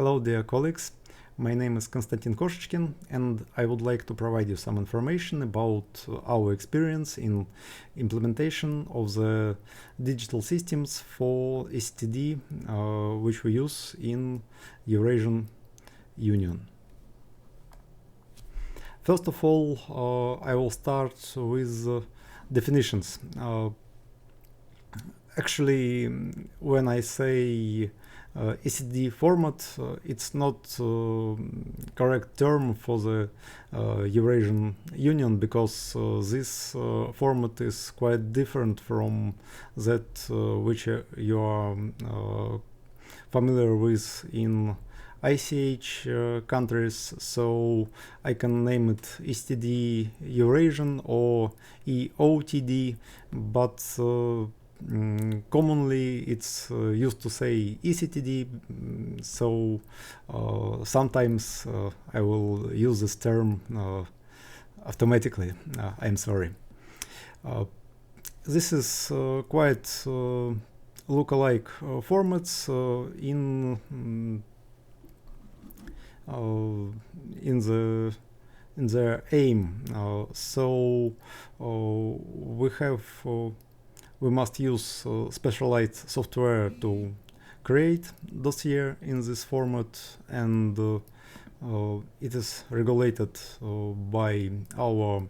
Hello, dear colleagues. My name is Konstantin Koshchkin, and I would like to provide you some information about our experience in implementation of the digital systems for ECTD, which we use in Eurasian Union. First of all, I will start with definitions. Actually, when I say ECD format, it's not correct term for the Eurasian Union, because this format is quite different from that which you are familiar with in ICH countries. So I can name it ECTD Eurasian or EOTD, but commonly it's used to say ECTD, so sometimes I will use this term automatically. I'm sorry. This is quite lookalike formats in their aim. So we must use specialized software to create dossier in this format, and it is regulated by our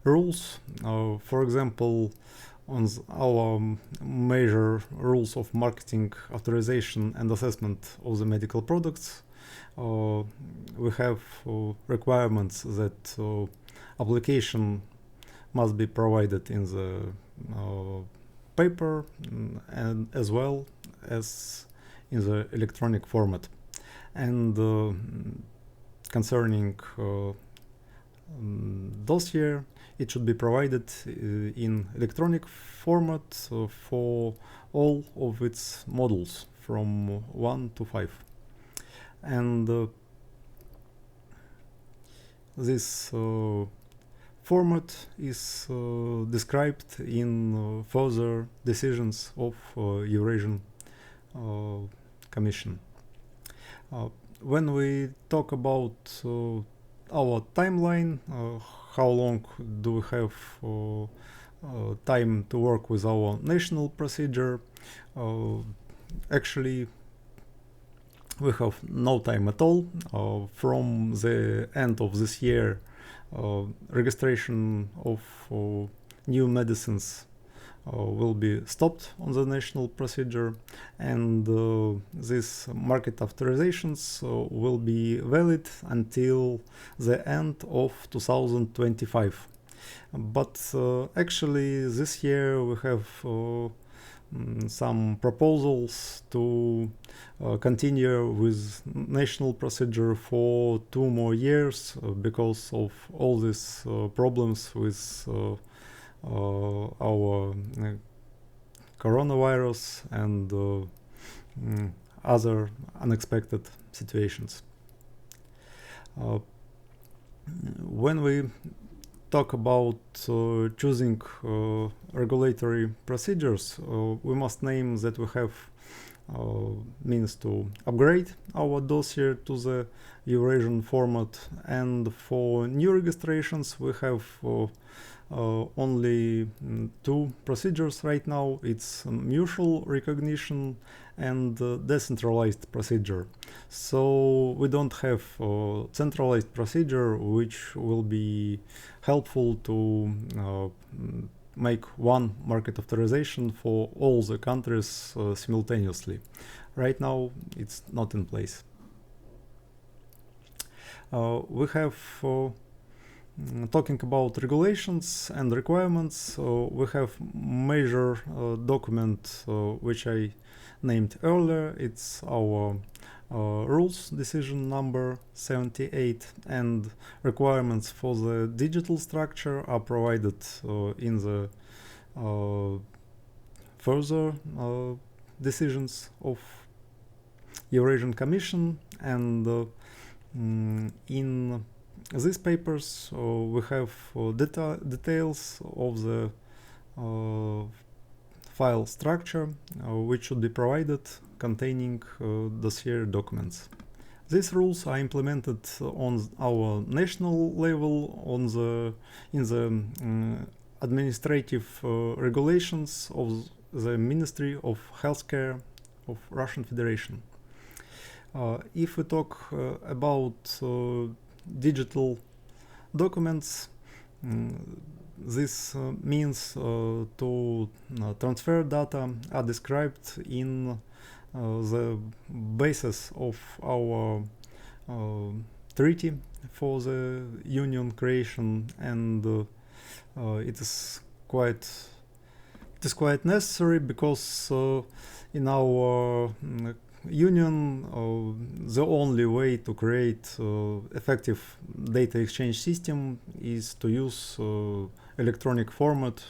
rules. For example, on our major rules of marketing, authorization and assessment of the medical products, we have requirements that application must be provided in the paper and as well as in the electronic format. And concerning dossier, it should be provided in electronic format for all of its modules from 1 to 5. And this format is described in further decisions of Eurasian Commission. When we talk about our timeline, how long do we have time to work with our national procedure, actually we have no time at all. From the end of this year, registration of new medicines will be stopped on the national procedure, and these market authorizations will be valid until the end of 2025. But actually this year we have some proposals to continue with national procedure for 2 more years because of all these problems with our coronavirus and other unexpected situations. When we talk about choosing regulatory procedures, we must name that we have means to upgrade our dossier to the Eurasian format, and for new registrations we have only 2 procedures right now. It's mutual recognition and decentralized procedure. So we don't have a centralized procedure which will be helpful to make one market authorization for all the countries simultaneously. Right now it's not in place. We have talking about regulations and requirements, we have major document which I named earlier. It's our rules decision number 78, and requirements for the digital structure are provided in the further decisions of Eurasian Commission. And in these papers we have details of the file structure which should be provided containing dossier documents. These rules are implemented on our national level in the administrative regulations of the Ministry of Healthcare of Russian Federation. If we talk about digital documents, this means to transfer data are described in the basis of our treaty for the union creation, and it is quite necessary because in our union the only way to create effective data exchange system is to use electronic format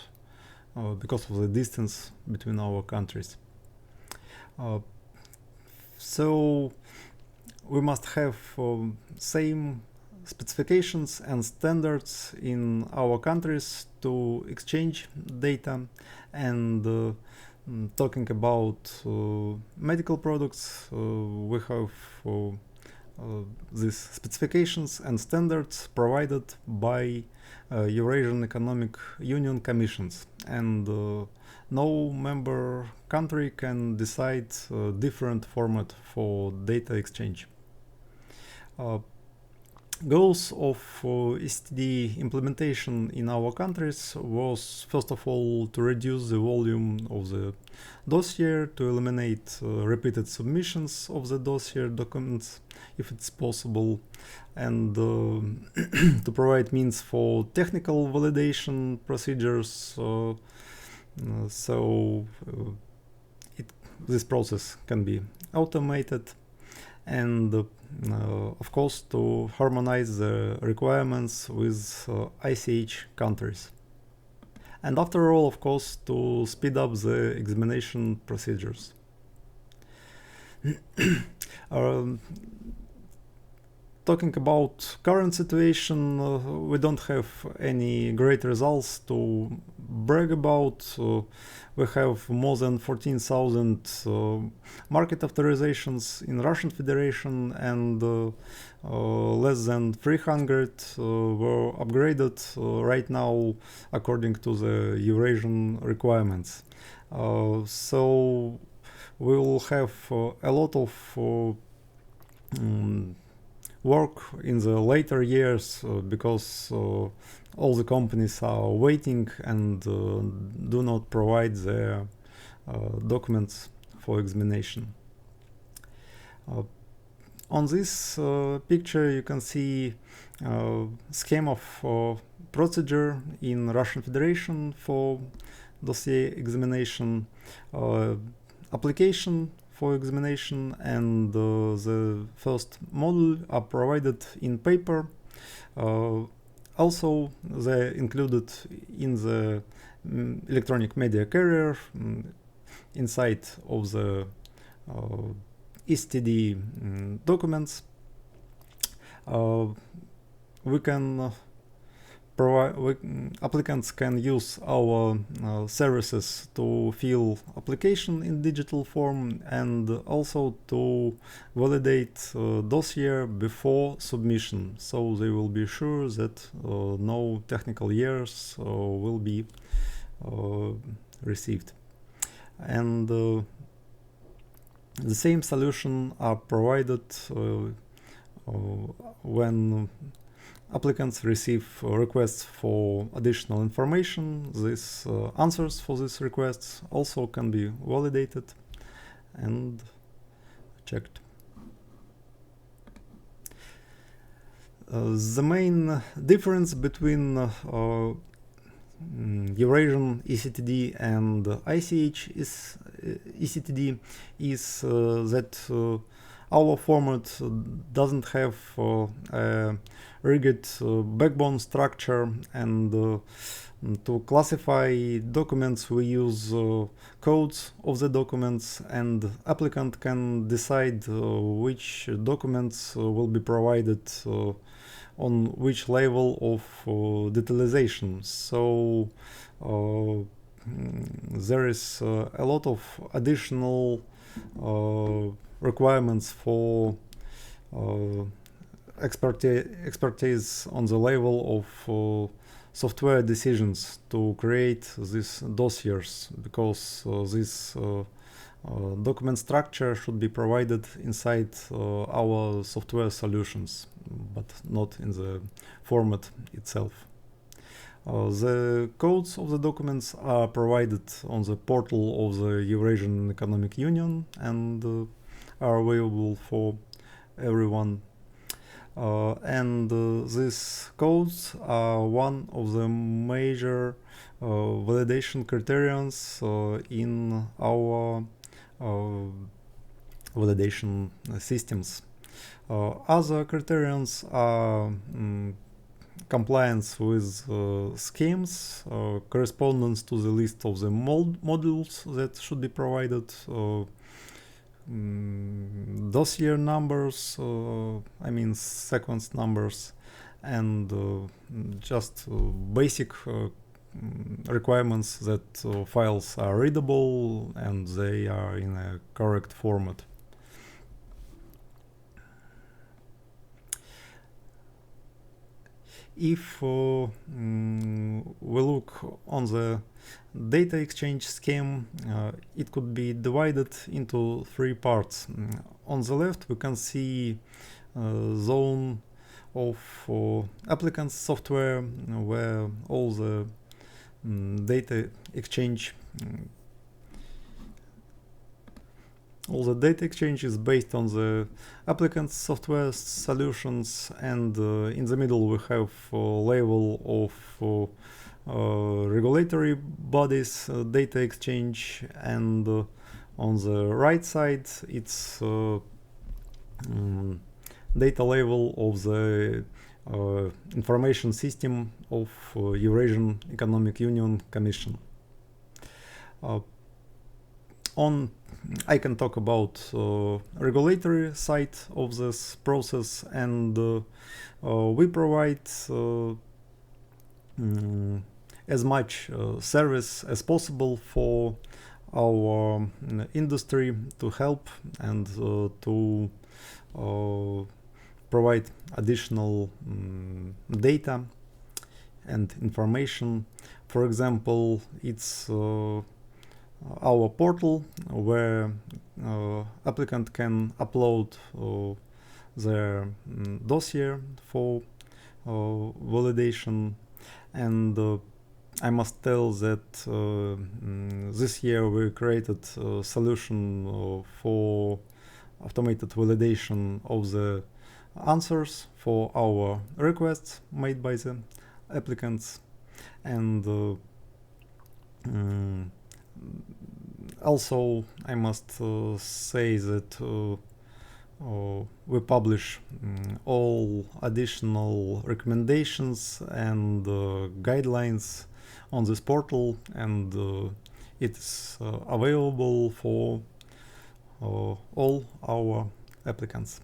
because of the distance between our countries. So we must have same specifications and standards in our countries to exchange data, and talking about medical products, we have these specifications and standards provided by Eurasian Economic Union Commissions, and no member country can decide different format for data exchange. Goals of ECTD implementation in our countries was, first of all, to reduce the volume of the dossier, to eliminate repeated submissions of the dossier documents if it's possible, and to provide means for technical validation procedures so this process can be automated, and of course to harmonize the requirements with ICH countries, and after all, of course, to speed up the examination procedures. Talking about current situation, we don't have any great results to brag about. We have more than 14,000 market authorizations in Russian Federation, and less than 300 were upgraded right now according to the Eurasian requirements. So we will have a lot of work in the later years because all the companies are waiting and do not provide their documents for examination. On this picture you can see scheme of procedure in Russian Federation for dossier examination, application for examination, and the first module are provided in paper. Also, they're included in the electronic media carrier inside of the ECTD documents. We can applicants can use our services to fill application in digital form, and also to validate dossier before submission, so they will be sure that no technical errors will be received. And the same solution are provided when applicants receive requests for additional information. These answers for these requests also can be validated and checked. The main difference between Eurasian ECTD and ICH is ECTD is that our format doesn't have a rigid backbone structure, and to classify documents we use codes of the documents, and applicant can decide which documents will be provided on which level of detailization. So there is a lot of additional requirements for expertise on the level of software decisions to create these dossiers, because this document structure should be provided inside our software solutions, but not in the format itself. The codes of the documents are provided on the portal of the Eurasian Economic Union and are available for everyone. These codes are one of the major validation criterions in our validation systems. Other criterions are compliance with schemes, correspondence to the list of the modules that should be provided, dossier numbers, I mean sequence numbers, and just basic requirements that files are readable and they are in a correct format. If we look on the data exchange scheme, it could be divided into three parts. On the left, we can see zone of applicants software, where all the data exchange is based on the applicant's software solutions, and in the middle we have a level of regulatory bodies data exchange, and on the right side it's data level of the information system of Eurasian Economic Union Commission. I can talk about regulatory side of this process, and we provide as much service as possible for our industry to help and to provide additional data and information. For example, it's our portal where applicant can upload their dossier for validation, and I must tell that this year we created a solution for automated validation of the answers for our requests made by the applicants, and also I must say that we publish all additional recommendations and guidelines on this portal, and it's available for all our applicants.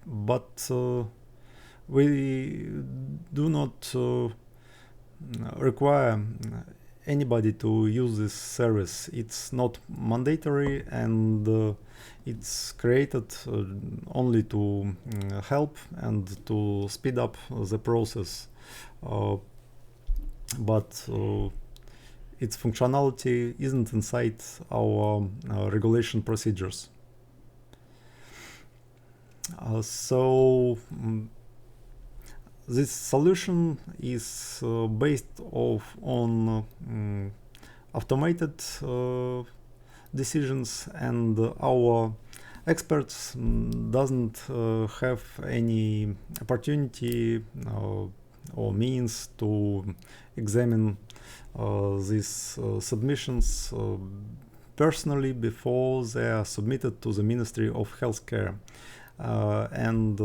But we do not require anybody to use this service. It's not mandatory, and it's created only to help and to speed up the process, but its functionality isn't inside our regulation procedures. So this solution is based on automated decisions, and our experts doesn't have any opportunity or means to examine these submissions personally before they are submitted to the Ministry of Healthcare, and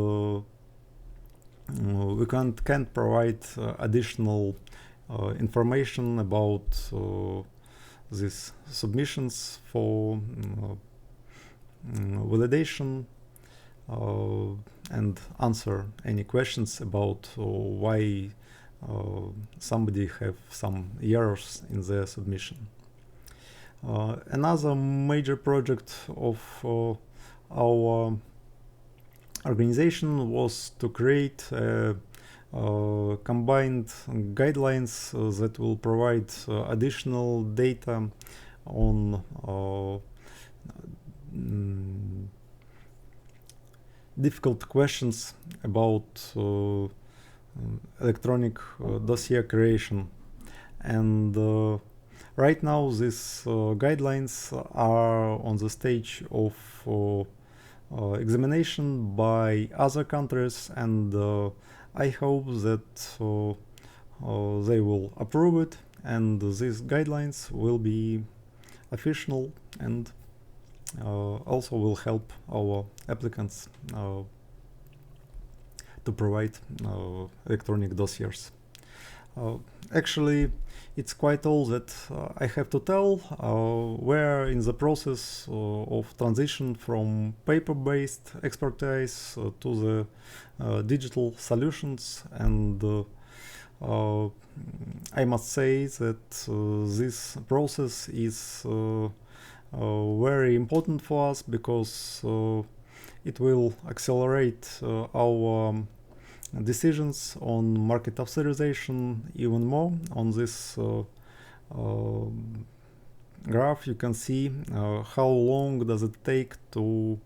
we can't provide additional information about these submissions for validation and answer any questions about why somebody have some errors in their submission. Another major project of our organization was to create combined guidelines that will provide additional data on difficult questions about electronic dossier creation. And right now these guidelines are on the stage of examination by other countries, and I hope that they will approve it, and these guidelines will be official and also will help our applicants to provide electronic dossiers. Actually, it's quite all that I have to tell. We're in the process of transition from paper-based expertise to the digital solutions, and I must say that this process is very important for us, because it will accelerate our decisions on market authorization even more. On this graph you can see how long does it take to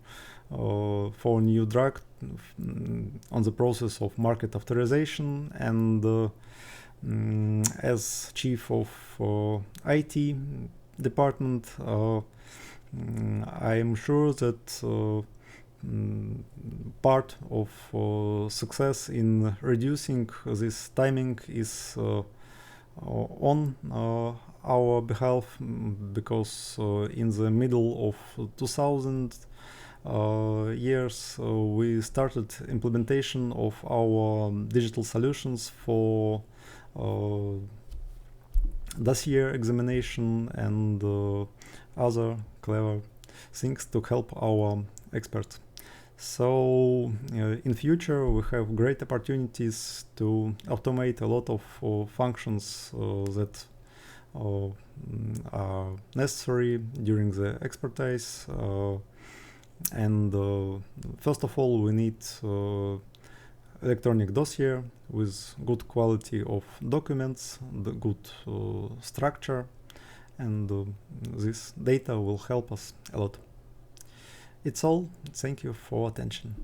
for a new drug on the process of market authorization, and as chief of IT department, I am sure that part of success in reducing this timing is on our behalf, because in the middle of 2000 years we started implementation of our digital solutions for dossier examination and other clever things to help our experts. So in future we have great opportunities to automate a lot of functions that are necessary during the expertise, and first of all we need electronic dossier with good quality of documents, the good structure, and this data will help us a lot. It's all. Thank you for attention.